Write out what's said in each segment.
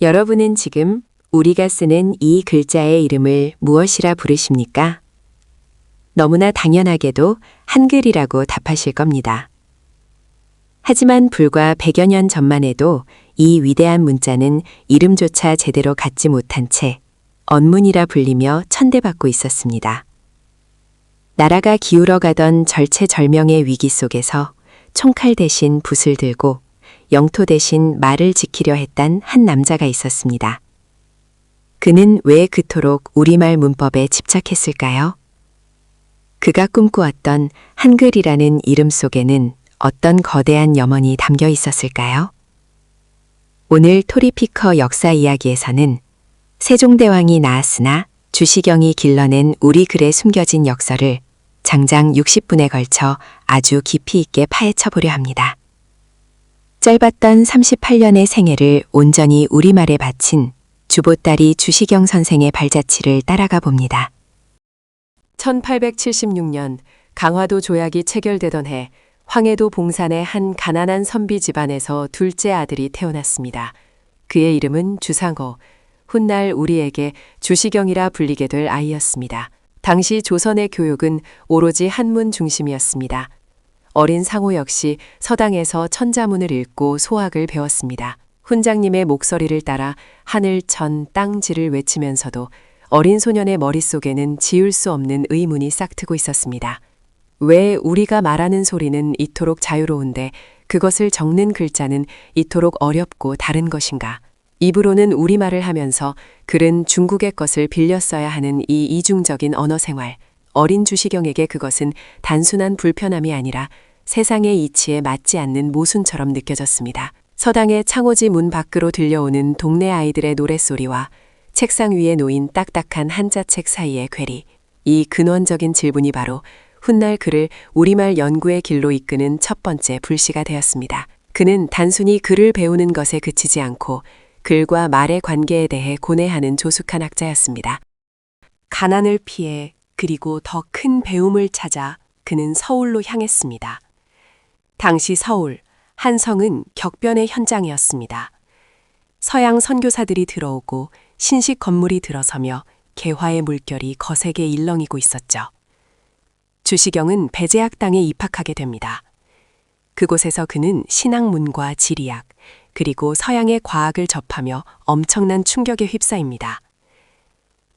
여러분은 지금 우리가 쓰는 이 글자의 이름을 무엇이라 부르십니까? 너무나 당연하게도 한글이라고 답하실 겁니다. 하지만 불과 100여 년 전만 해도 이 위대한 문자는 이름조차 제대로 갖지 못한 채 언문이라 불리며 천대받고 있었습니다. 나라가 기울어가던 절체절명의 위기 속에서 총칼 대신 붓을 들고 영토 대신 말을 지키려 했던 한 남자가 있었습니다. 그는 왜 그토록 우리말 문법에 집착했을까요? 그가 꿈꾸었던 한글이라는 이름 속에는 어떤 거대한 염원이 담겨 있었을까요? 오늘 토리피커 역사 이야기에서는 세종대왕이 낳았으나 주시경이 길러낸 우리 글에 숨겨진 역설을 장장 60분에 걸쳐 아주 깊이 있게 파헤쳐 보려 합니다. 짧았던 38년의 생애를 온전히 우리말에 바친 주보따리 주시경 선생의 발자취를 따라가 봅니다. 1876년 강화도 조약이 체결되던 해 황해도 봉산의 한 가난한 선비 집안에서 둘째 아들이 태어났습니다. 그의 이름은 주상호, 훗날 우리에게 주시경이라 불리게 될 아이였습니다. 당시 조선의 교육은 오로지 한문 중심이었습니다. 어린 상호 역시 서당에서 천자문을 읽고 소학을 배웠습니다. 훈장님의 목소리를 따라 하늘천 땅지를 외치면서도 어린 소년의 머릿속에는 지울 수 없는 의문이 싹트고 있었습니다. 왜 우리가 말하는 소리는 이토록 자유로운데 그것을 적는 글자는 이토록 어렵고 다른 것인가? 입으로는 우리말을 하면서 글은 중국의 것을 빌려 써야 하는 이 이중적인 언어 생활. 어린 주시경에게 그것은 단순한 불편함이 아니라 세상의 이치에 맞지 않는 모순처럼 느껴졌습니다. 서당의 창호지 문 밖으로 들려오는 동네 아이들의 노랫소리와 책상 위에 놓인 딱딱한 한자책 사이의 괴리. 이 근원적인 질문이 바로 훗날 그를 우리말 연구의 길로 이끄는 첫 번째 불씨가 되었습니다. 그는 단순히 글을 배우는 것에 그치지 않고 글과 말의 관계에 대해 고뇌하는 조숙한 학자였습니다. 가난을 피해 그리고 더 큰 배움을 찾아 그는 서울로 향했습니다. 당시 서울, 한성은 격변의 현장이었습니다. 서양 선교사들이 들어오고 신식 건물이 들어서며 개화의 물결이 거세게 일렁이고 있었죠. 주시경은 배제학당에 입학하게 됩니다. 그곳에서 그는 신학문과 지리학, 그리고 서양의 과학을 접하며 엄청난 충격에 휩싸입니다.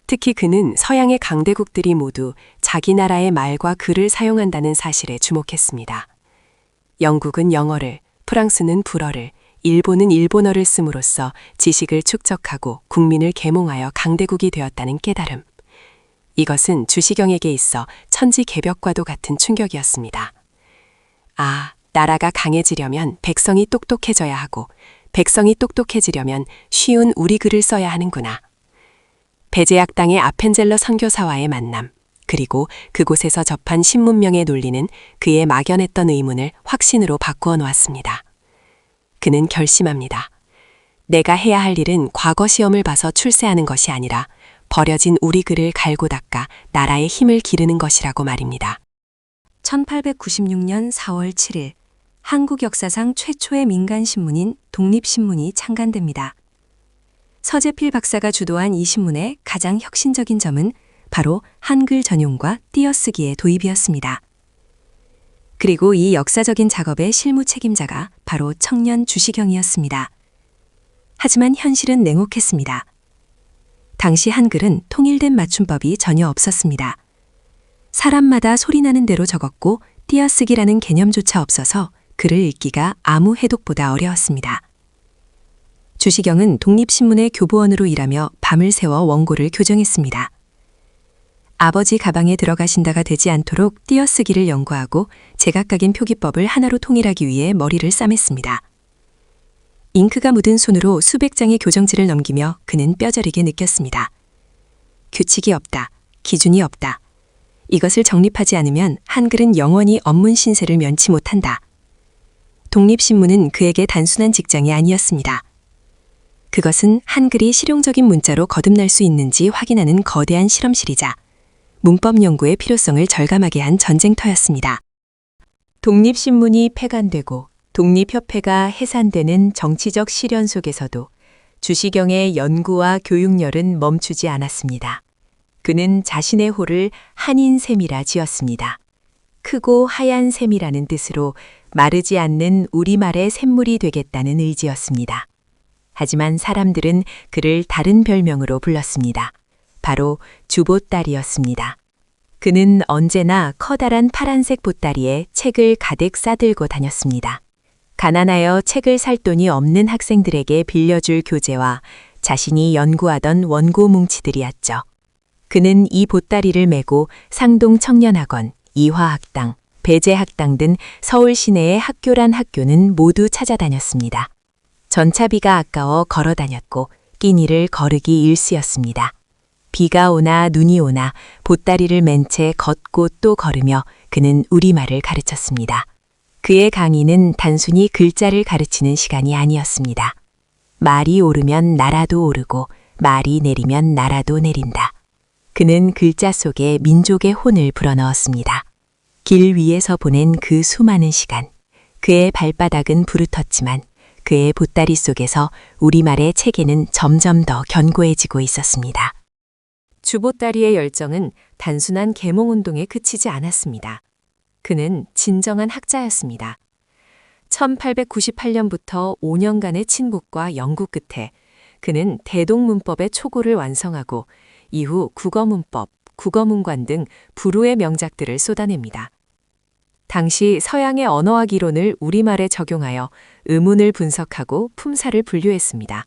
특히 그는 서양의 강대국들이 모두 자기 나라의 말과 글을 사용한다는 사실에 주목했습니다. 영국은 영어를, 프랑스는 불어를, 일본은 일본어를 씀으로써 지식을 축적하고 국민을 계몽하여 강대국이 되었다는 깨달음. 이것은 주시경에게 있어 천지개벽과도 같은 충격이었습니다. 아, 나라가 강해지려면 백성이 똑똑해져야 하고 백성이 똑똑해지려면 쉬운 우리 글을 써야 하는구나. 배제학당의 아펜젤러 선교사와의 만남, 그리고 그곳에서 접한 신문명의 논리는 그의 막연했던 의문을 확신으로 바꾸어 놓았습니다. 그는 결심합니다. 내가 해야 할 일은 과거 시험을 봐서 출세하는 것이 아니라 버려진 우리 글을 갈고 닦아 나라의 힘을 기르는 것이라고 말입니다. 1896년 4월 7일 한국 역사상 최초의 민간신문인 독립신문이 창간됩니다. 서재필 박사가 주도한 이 신문의 가장 혁신적인 점은 바로 한글 전용과 띄어쓰기의 도입이었습니다. 그리고 이 역사적인 작업의 실무 책임자가 바로 청년 주시경이었습니다. 하지만 현실은 냉혹했습니다. 당시 한글은 통일된 맞춤법이 전혀 없었습니다. 사람마다 소리나는 대로 적었고 띄어쓰기라는 개념조차 없어서 글을 읽기가 아무 해독보다 어려웠습니다. 주시경은 독립신문의 교보원으로 일하며 밤을 새워 원고를 교정했습니다. 아버지 가방에 들어가신다가 되지 않도록 띄어쓰기를 연구하고 제각각인 표기법을 하나로 통일하기 위해 머리를 싸맸습니다. 잉크가 묻은 손으로 수백 장의 교정지를 넘기며 그는 뼈저리게 느꼈습니다. 규칙이 없다. 기준이 없다. 이것을 정립하지 않으면 한글은 영원히 언문 신세를 면치 못한다. 독립신문은 그에게 단순한 직장이 아니었습니다. 그것은 한글이 실용적인 문자로 거듭날 수 있는지 확인하는 거대한 실험실이자 문법 연구의 필요성을 절감하게 한 전쟁터였습니다. 독립신문이 폐간되고 독립협회가 해산되는 정치적 시련 속에서도 주시경의 연구와 교육열은 멈추지 않았습니다. 그는 자신의 호를 한인샘이라 지었습니다. 크고 하얀 샘이라는 뜻으로 마르지 않는 우리말의 샘물이 되겠다는 의지였습니다. 하지만 사람들은 그를 다른 별명으로 불렀습니다. 바로 주보따리였습니다. 그는 언제나 커다란 파란색 보따리에 책을 가득 싸들고 다녔습니다. 가난하여 책을 살 돈이 없는 학생들에게 빌려줄 교재와 자신이 연구하던 원고 뭉치들이었죠. 그는 이 보따리를 메고 상동 청년학원, 이화학당, 배재학당 등 서울 시내의 학교란 학교는 모두 찾아다녔습니다. 전차비가 아까워 걸어 다녔고 끼니를 거르기 일쑤였습니다. 비가 오나 눈이 오나 보따리를 맨 채 걷고 또 걸으며 그는 우리말을 가르쳤습니다. 그의 강의는 단순히 글자를 가르치는 시간이 아니었습니다. 말이 오르면 나라도 오르고 말이 내리면 나라도 내린다. 그는 글자 속에 민족의 혼을 불어넣었습니다. 길 위에서 보낸 그 수많은 시간, 그의 발바닥은 부르텄지만 그의 보따리 속에서 우리말의 체계는 점점 더 견고해지고 있었습니다. 주보따리의 열정은 단순한 계몽운동에 그치지 않았습니다. 그는 진정한 학자였습니다. 1898년부터 5년간의 친국과 연구 끝에 그는 대동문법의 초고를 완성하고 이후 국어문법, 국어문관 등 불후의 명작들을 쏟아냅니다. 당시 서양의 언어학 이론을 우리말에 적용하여 의문을 분석하고 품사를 분류했습니다.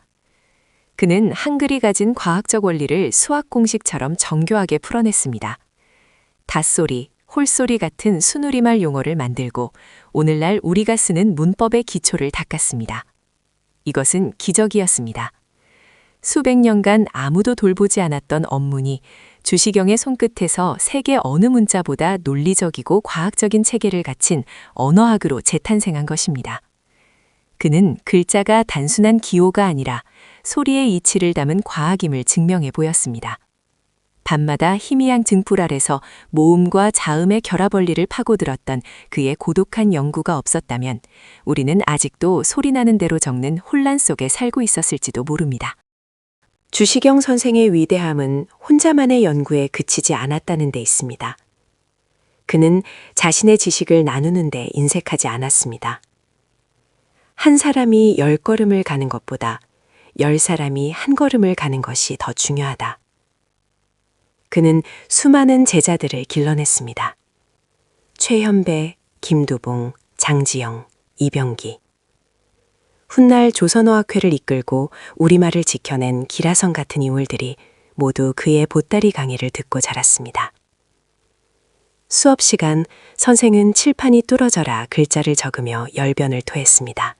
그는 한글이 가진 과학적 원리를 수학 공식처럼 정교하게 풀어냈습니다. 닷소리, 홀소리 같은 순우리말 용어를 만들고 오늘날 우리가 쓰는 문법의 기초를 닦았습니다. 이것은 기적이었습니다. 수백 년간 아무도 돌보지 않았던 언문이 주시경의 손끝에서 세계 어느 문자보다 논리적이고 과학적인 체계를 갖춘 언어학으로 재탄생한 것입니다. 그는 글자가 단순한 기호가 아니라 소리의 이치를 담은 과학임을 증명해 보였습니다. 밤마다 희미한 등불 아래서 모음과 자음의 결합 원리를 파고들었던 그의 고독한 연구가 없었다면 우리는 아직도 소리나는 대로 적는 혼란 속에 살고 있었을지도 모릅니다. 주시경 선생의 위대함은 혼자만의 연구에 그치지 않았다는 데 있습니다. 그는 자신의 지식을 나누는 데 인색하지 않았습니다. 한 사람이 10걸음을 가는 것보다 10사람이 한 걸음을 가는 것이 더 중요하다. 그는 수많은 제자들을 길러냈습니다. 최현배, 김두봉, 장지영, 이병기. 훗날 조선어학회를 이끌고 우리말을 지켜낸 기라성 같은 인물들이 모두 그의 보따리 강의를 듣고 자랐습니다. 수업 시간 선생은 칠판이 뚫어져라 글자를 적으며 열변을 토했습니다.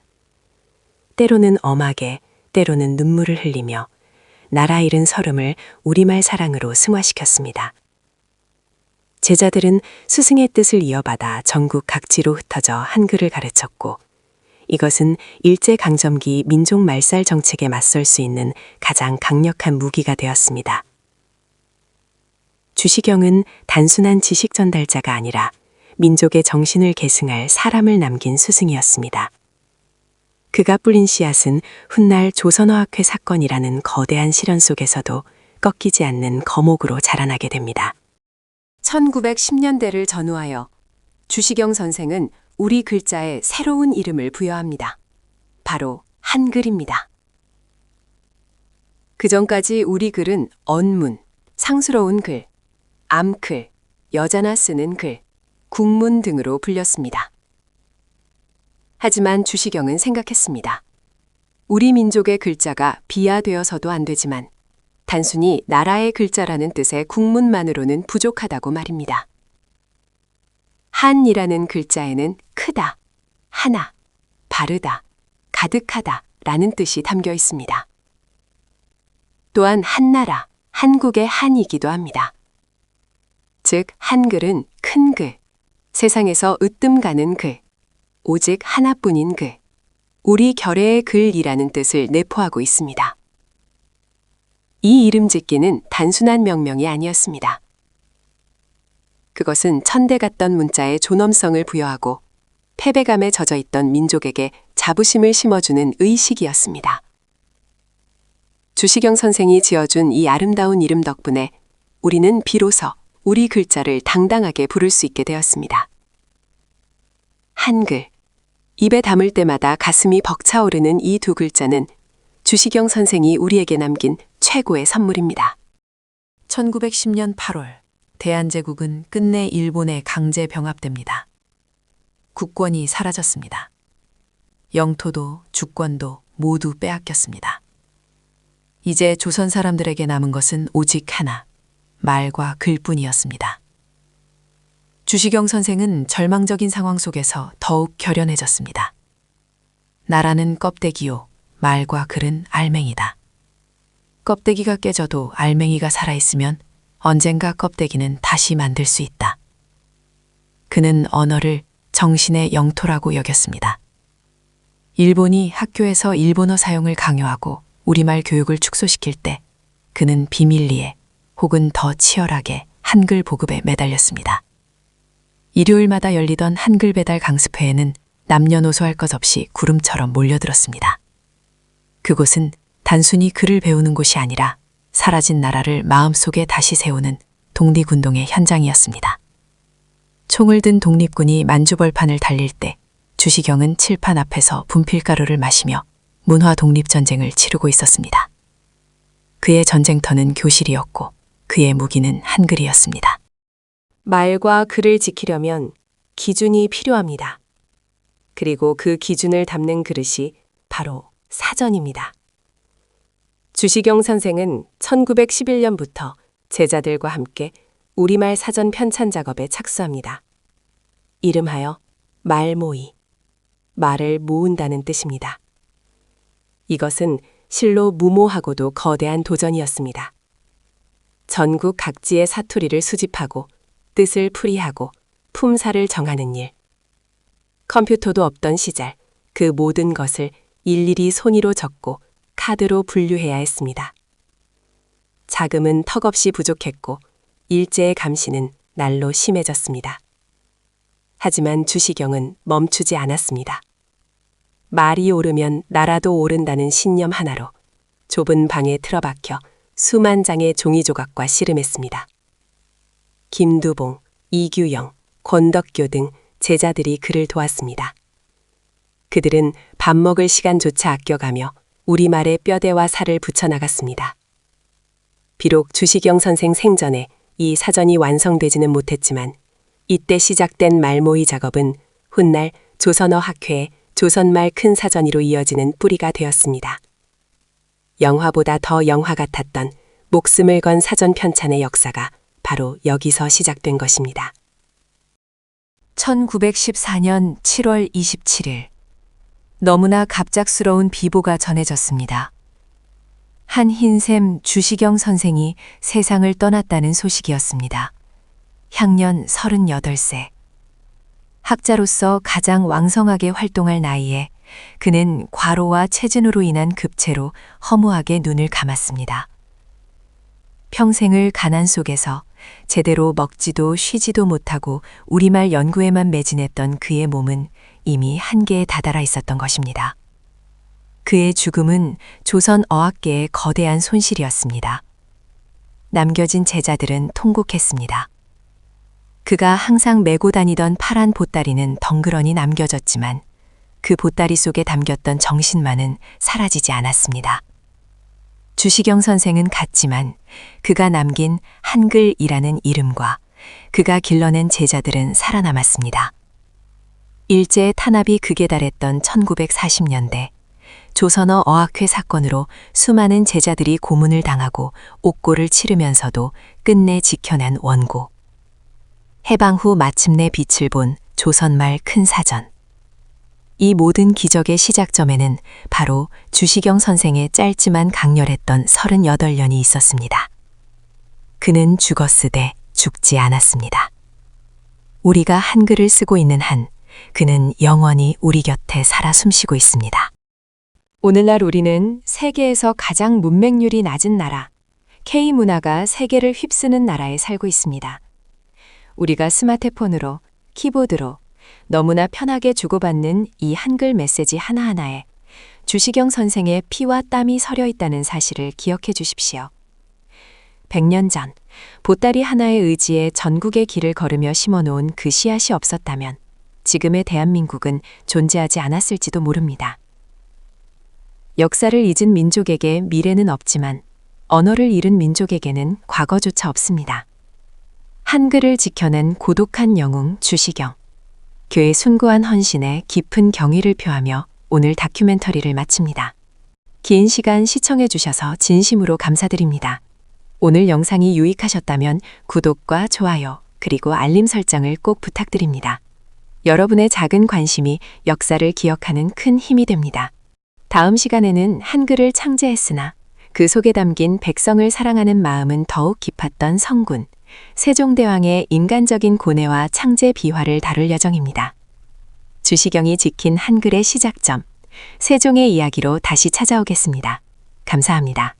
때로는 엄하게, 때로는 눈물을 흘리며 나라 잃은 서름을 우리말 사랑으로 승화시켰습니다. 제자들은 스승의 뜻을 이어받아 전국 각지로 흩어져 한글을 가르쳤고 이것은 일제강점기 민족 말살 정책에 맞설 수 있는 가장 강력한 무기가 되었습니다. 주시경은 단순한 지식 전달자가 아니라 민족의 정신을 계승할 사람을 남긴 스승이었습니다. 그가 뿌린 씨앗은 훗날 조선어학회 사건이라는 거대한 시련 속에서도 꺾이지 않는 거목으로 자라나게 됩니다. 1910년대를 전후하여 주시경 선생은 우리 글자에 새로운 이름을 부여합니다. 바로 한글입니다. 그전까지 우리 글은 언문, 상스러운 글, 암글, 여자나 쓰는 글, 국문 등으로 불렸습니다. 하지만 주시경은 생각했습니다. 우리 민족의 글자가 비하되어서도 안 되지만 단순히 나라의 글자라는 뜻의 국문만으로는 부족하다고 말입니다. 한이라는 글자에는 크다, 하나, 바르다, 가득하다 라는 뜻이 담겨 있습니다. 또한 한나라, 한국의 한이기도 합니다. 즉 한글은 큰 글, 세상에서 으뜸 가는 글, 오직 하나뿐인 글, 우리 결의의 글이라는 뜻을 내포하고 있습니다. 이 이름 짓기는 단순한 명명이 아니었습니다. 그것은 천대 같던 문자에 존엄성을 부여하고 패배감에 젖어 있던 민족에게 자부심을 심어주는 의식이었습니다. 주시경 선생이 지어준 이 아름다운 이름 덕분에 우리는 비로소 우리 글자를 당당하게 부를 수 있게 되었습니다. 한글. 입에 담을 때마다 가슴이 벅차오르는 이 두 글자는 주시경 선생이 우리에게 남긴 최고의 선물입니다. 1910년 8월, 대한제국은 끝내 일본에 강제 병합됩니다. 국권이 사라졌습니다. 영토도 주권도 모두 빼앗겼습니다. 이제 조선 사람들에게 남은 것은 오직 하나, 말과 글뿐이었습니다. 주시경 선생은 절망적인 상황 속에서 더욱 결연해졌습니다. 나라는 껍데기요, 말과 글은 알맹이다. 껍데기가 깨져도 알맹이가 살아있으면 언젠가 껍데기는 다시 만들 수 있다. 그는 언어를 정신의 영토라고 여겼습니다. 일본이 학교에서 일본어 사용을 강요하고 우리말 교육을 축소시킬 때 그는 비밀리에 혹은 더 치열하게 한글 보급에 매달렸습니다. 일요일마다 열리던 한글 배달 강습회에는 남녀노소 할 것 없이 구름처럼 몰려들었습니다. 그곳은 단순히 글을 배우는 곳이 아니라 사라진 나라를 마음속에 다시 세우는 독립운동의 현장이었습니다. 총을 든 독립군이 만주벌판을 달릴 때 주시경은 칠판 앞에서 분필가루를 마시며 문화 독립전쟁을 치르고 있었습니다. 그의 전쟁터는 교실이었고 그의 무기는 한글이었습니다. 말과 글을 지키려면 기준이 필요합니다. 그리고 그 기준을 담는 그릇이 바로 사전입니다. 주시경 선생은 1911년부터 제자들과 함께 우리말 사전 편찬 작업에 착수합니다. 이름하여 말모이, 말을 모은다는 뜻입니다. 이것은 실로 무모하고도 거대한 도전이었습니다. 전국 각지의 사투리를 수집하고 뜻을 풀이하고 품사를 정하는 일. 컴퓨터도 없던 시절 그 모든 것을 일일이 손으로 적고 카드로 분류해야 했습니다. 자금은 턱없이 부족했고 일제의 감시는 날로 심해졌습니다. 하지만 주시경은 멈추지 않았습니다. 말이 오르면 나라도 오른다는 신념 하나로 좁은 방에 틀어박혀 수만 장의 종이 조각과 씨름했습니다. 김두봉, 이규영, 권덕교 등 제자들이 그를 도왔습니다. 그들은 밥 먹을 시간조차 아껴가며 우리말에 뼈대와 살을 붙여나갔습니다. 비록 주시경 선생 생전에 이 사전이 완성되지는 못했지만 이때 시작된 말모의 작업은 훗날 조선어 학회의 조선말 큰 사전이로 이어지는 뿌리가 되었습니다. 영화보다 더 영화 같았던 목숨을 건 사전 편찬의 역사가 바로 여기서 시작된 것입니다. 1914년 7월 27일, 너무나 갑작스러운 비보가 전해졌습니다. 한 흰샘 주시경 선생이 세상을 떠났다는 소식이었습니다. 향년 38세. 학자로서 가장 왕성하게 활동할 나이에 그는 과로와 체진으로 인한 급체로 허무하게 눈을 감았습니다. 평생을 가난 속에서 제대로 먹지도 쉬지도 못하고 우리말 연구에만 매진했던 그의 몸은 이미 한계에 다다라 있었던 것입니다. 그의 죽음은 조선 어학계의 거대한 손실이었습니다. 남겨진 제자들은 통곡했습니다. 그가 항상 메고 다니던 파란 보따리는 덩그러니 남겨졌지만 그 보따리 속에 담겼던 정신만은 사라지지 않았습니다. 주시경 선생은 갔지만 그가 남긴 한글이라는 이름과 그가 길러낸 제자들은 살아남았습니다. 일제의 탄압이 극에 달했던 1940년대 조선어 어학회 사건으로 수많은 제자들이 고문을 당하고 옥고를 치르면서도 끝내 지켜낸 원고. 해방 후 마침내 빛을 본 조선말 큰 사전. 이 모든 기적의 시작점에는 바로 주시경 선생의 짧지만 강렬했던 38년이 있었습니다. 그는 죽었으되 죽지 않았습니다. 우리가 한글을 쓰고 있는 한 그는 영원히 우리 곁에 살아 숨쉬고 있습니다. 오늘날 우리는 세계에서 가장 문맹률이 낮은 나라, K문화가 세계를 휩쓰는 나라에 살고 있습니다. 우리가 스마트폰으로, 키보드로 너무나 편하게 주고받는 이 한글 메시지 하나하나에 주시경 선생의 피와 땀이 서려 있다는 사실을 기억해 주십시오. 100년 전 보따리 하나의 의지에 전국의 길을 걸으며 심어놓은 그 씨앗이 없었다면 지금의 대한민국은 존재하지 않았을지도 모릅니다. 역사를 잊은 민족에게 미래는 없지만 언어를 잃은 민족에게는 과거조차 없습니다. 한글을 지켜낸 고독한 영웅 주시경. 그의 숭고한 헌신에 깊은 경의를 표하며 오늘 다큐멘터리를 마칩니다. 긴 시간 시청해 주셔서 진심으로 감사드립니다. 오늘 영상이 유익하셨다면 구독과 좋아요, 그리고 알림 설정을 꼭 부탁드립니다. 여러분의 작은 관심이 역사를 기억하는 큰 힘이 됩니다. 다음 시간에는 한글을 창제했으나 그 속에 담긴 백성을 사랑하는 마음은 더욱 깊었던 성군, 세종대왕의 인간적인 고뇌와 창제 비화를 다룰 예정입니다. 주시경이 지킨 한글의 시작점, 세종의 이야기로 다시 찾아오겠습니다. 감사합니다.